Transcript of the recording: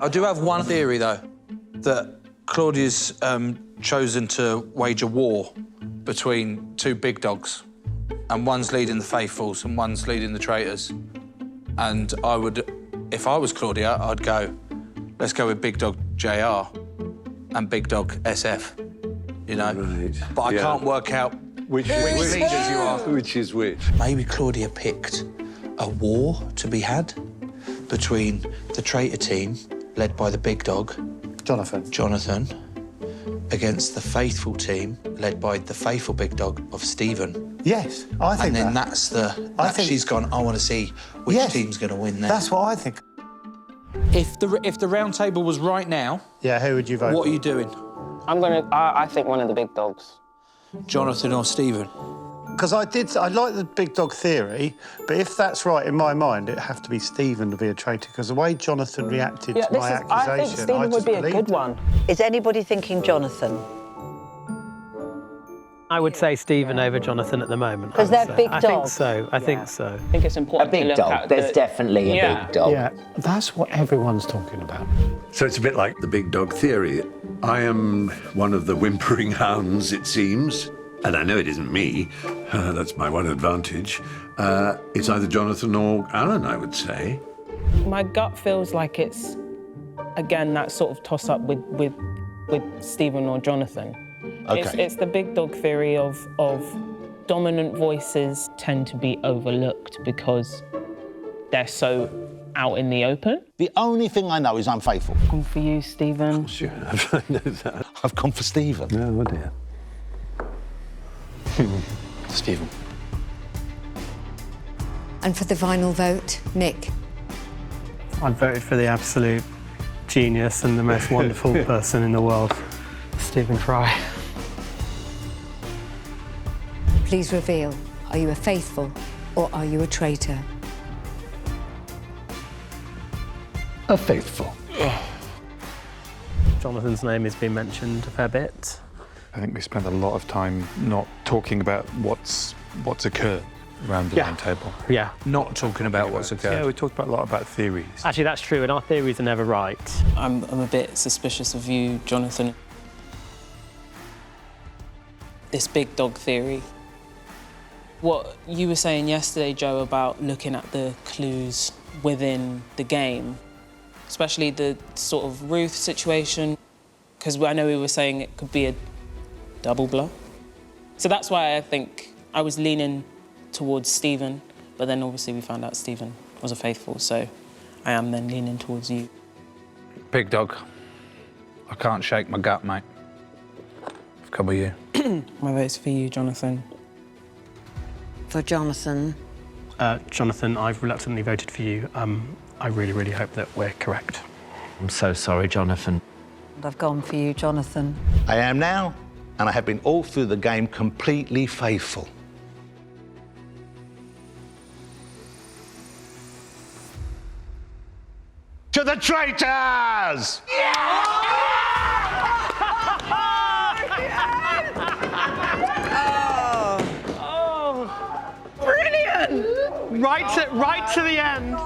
I do have one theory, though, that Claudia's chosen to wage a war between two big dogs, and one's leading the faithfuls and one's leading the traitors. And I would, if I was Claudia, I'd go, let's go with big dog JR and big dog SF, you know? Right. But I can't work out which leaders you are. Which is which? Maybe Claudia picked a war to be had between the traitor team, led by the big dog, Jonathan, against the faithful team, led by the faithful big dog of Stephen. Yes, I think and then that. that's she's gone, I want to see which team's going to win there. That's what I think. If the round table was right now... Yeah, who would you vote What for? are you doing? I think one of the big dogs. Jonathan or Stephen? Because I like the big dog theory, but if that's right in my mind, it'd have to be Stephen to be a traitor, because the way Jonathan reacted to my accusation, I think Stephen would be a good one. Is anybody thinking Jonathan? I would say Stephen over Jonathan at the moment. Because they're big dogs. I think so. I think so. I think it's important A big dog. There's definitely a big dog. Yeah, that's what everyone's talking about. So it's a bit like the big dog theory. I am one of the whimpering hounds, it seems. And I know it isn't me. That's my one advantage. It's either Jonathan or Alan, I would say. My gut feels like it's, again, that sort of toss-up with Stephen or Jonathan. Okay. It's the big dog theory of dominant voices tend to be overlooked because they're so out in the open. The only thing I know is I'm faithful. Gone for you, Stephen. Of course you have. I know that. I've gone for Stephen. Oh, dear. Stephen. And for the final vote, Nick. I voted for the absolute genius and the most wonderful person in the world, Stephen Fry. Please reveal, are you a faithful or are you a traitor? A faithful. Jonathan's name has been mentioned a fair bit. I think we spent a lot of time not talking about what's occurred around the round table. Yeah. Not talking about what's occurred. Yeah, we talked a lot about theories. Actually, that's true, and our theories are never right. I'm a bit suspicious of you, Jonathan. This big dog theory. What you were saying yesterday, Joe, about looking at the clues within the game, especially the sort of Ruth situation, because I know we were saying it could be a double bluff. So that's why I think I was leaning towards Stephen, but then obviously we found out Stephen was a faithful, so I am then leaning towards you. Big dog. I can't shake my gut, mate. I've come with you. My vote's for you, Jonathan. For Jonathan. Jonathan, I've reluctantly voted for you. I really, really hope that we're correct. I'm so sorry, Jonathan. And I've gone for you, Jonathan. I am now, and I have been all through the game completely faithful. To the traitors! Brilliant! Right to the end.